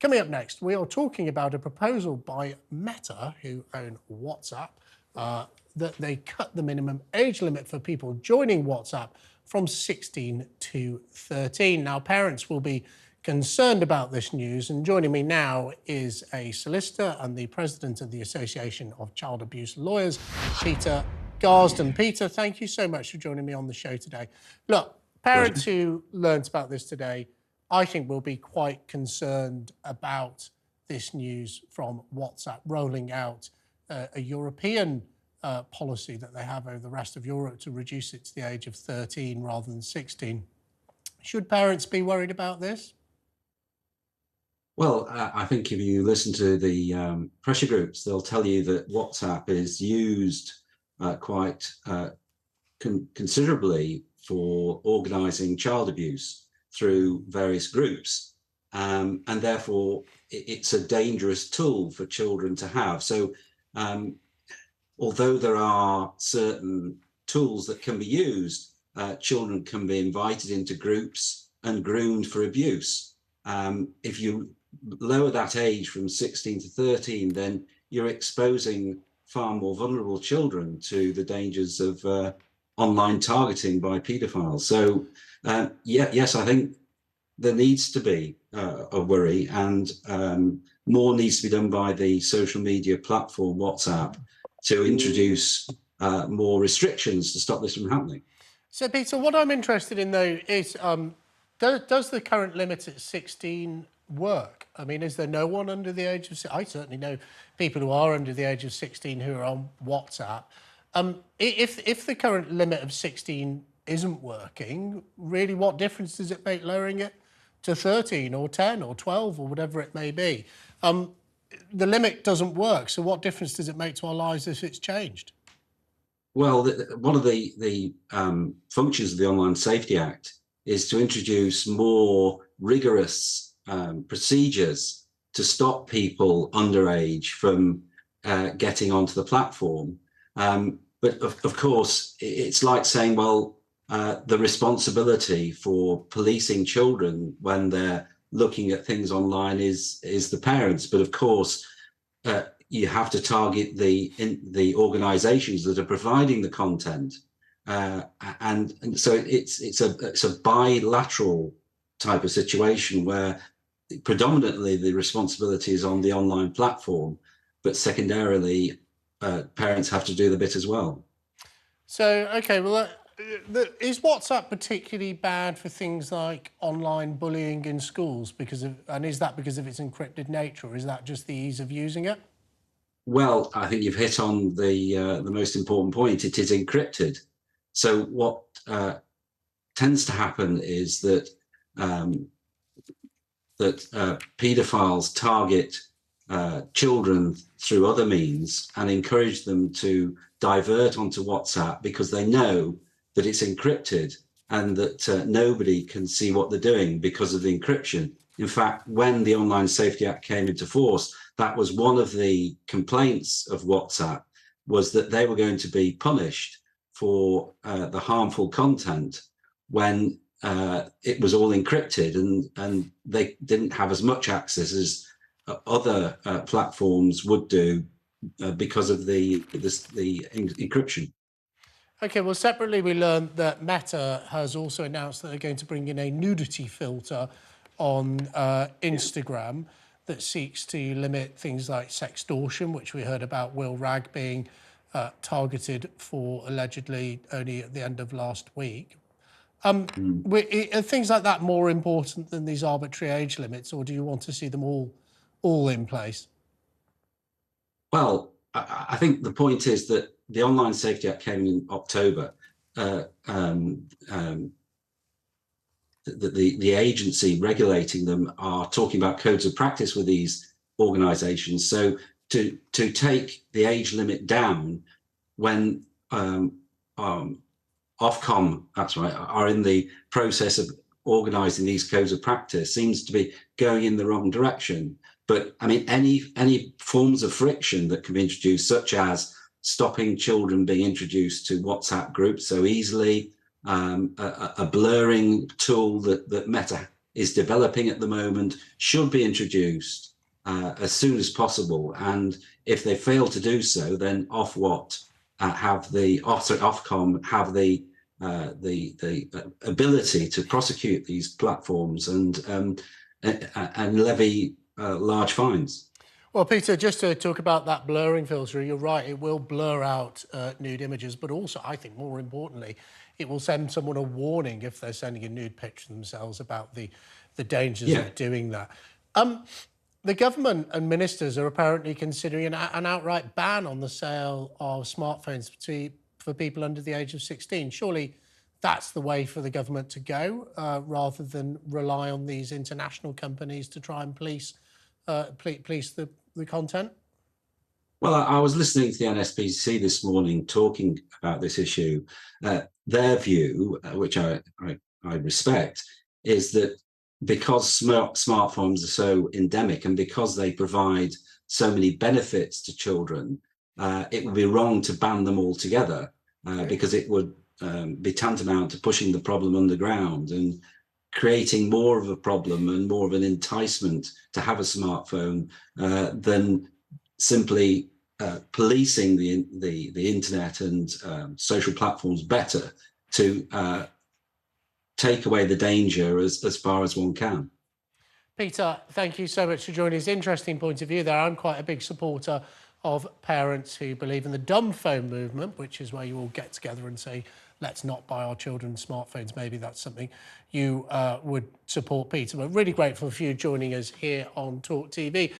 Coming up next, we are talking about a proposal by Meta, who own WhatsApp, that they cut the minimum age limit for people joining WhatsApp from 16 to 13. Now, parents will be concerned about this news, and joining me now is a solicitor and the president of the Association of Child Abuse Lawyers, Peter Garsden. Peter, thank you so much for joining me on the show today. Look, parents who learnt about this today, I think, will be quite concerned about this news from WhatsApp rolling out a European policy that they have over the rest of Europe to reduce it to the age of 13 rather than 16. Should parents be worried about this? Well, I think if you listen to the pressure groups, they'll tell you that WhatsApp is used quite considerably for organising child abuse through various groups, and therefore it's a dangerous tool for children to have. So although there are certain tools that can be used, children can be invited into groups and groomed for abuse. If you lower that age from 16 to 13, then you're exposing far more vulnerable children to the dangers of online targeting by paedophiles. So yes, I think there needs to be a worry, and more needs to be done by the social media platform WhatsApp to introduce more restrictions to stop this from happening. So, Peter, what I'm interested in, though, is does the current limit at 16 work? I mean, is there no one under the age of... I certainly know people who are under the age of 16 who are on WhatsApp. If the current limit of 16 isn't working, really, what difference does it make lowering it to 13 or 10 or 12 or whatever it may be? The limit doesn't work, so what difference does it make to our lives if it's changed? Well, one of the functions of the Online Safety Act is to introduce more rigorous procedures to stop people underage from getting onto the platform. But of course, it's like saying, well, the responsibility for policing children when they're looking at things online is the parents. But of course, you have to target the organizations that are providing the content. And so it's a bilateral type of situation where predominantly the responsibility is on the online platform, but secondarily, parents have to do the bit as well. So, okay, well, is WhatsApp particularly bad for things like online bullying in schools and is that because of its encrypted nature, or is that just the ease of using it? Well, I think you've hit on the most important point. It is encrypted. So what tends to happen is that paedophiles target children through other means and encourage them to divert onto WhatsApp because they know that it's encrypted and that nobody can see what they're doing because of the encryption. In fact, when the Online Safety Act came into force, that was one of the complaints of WhatsApp, was that they were going to be punished for the harmful content when it was all encrypted, and they didn't have as much access as other platforms would do because of the encryption. Okay, well, separately, we learned that Meta has also announced that they're going to bring in a nudity filter on Instagram that seeks to limit things like sextortion, which we heard about Will Ragg being targeted for allegedly only at the end of last week. Are things like that more important than these arbitrary age limits, or do you want to see them all in place? Well, I think the point is that the Online Safety Act came in October. The agency regulating them are talking about codes of practice with these organisations. So to take the age limit down when Ofcom, that's right, are in the process of organising these codes of practice seems to be going in the wrong direction. But I mean, any forms of friction that can be introduced, such as stopping children being introduced to WhatsApp groups so easily, a blurring tool that Meta is developing at the moment should be introduced as soon as possible. And if they fail to do so, then Ofcom have the ability to prosecute these platforms and levy large fines. Well, Peter, just to talk about that blurring filter, you're right, it will blur out nude images, but also, I think more importantly, it will send someone a warning if they're sending a nude picture themselves about the dangers of doing that. The government and ministers are apparently considering an outright ban on the sale of smartphones for people under the age of 16. Surely that's the way for the government to go, rather than rely on these international companies to try and police the content? Well, I was listening to the NSPC this morning talking about this issue. Their view, which I respect, is that because smartphones are so endemic and because they provide so many benefits to children, it would be wrong to ban them altogether, because it would be tantamount to pushing the problem underground and creating more of a problem and more of an enticement to have a smartphone than simply policing the internet and social platforms better to take away the danger as far as one can. Peter, thank you so much for joining us. Interesting point of view there. I'm quite a big supporter of parents who believe in the dumb phone movement, which is where you all get together and say, let's not buy our children smartphones. Maybe that's something you would support, Peter. But really grateful for you joining us here on talkTV.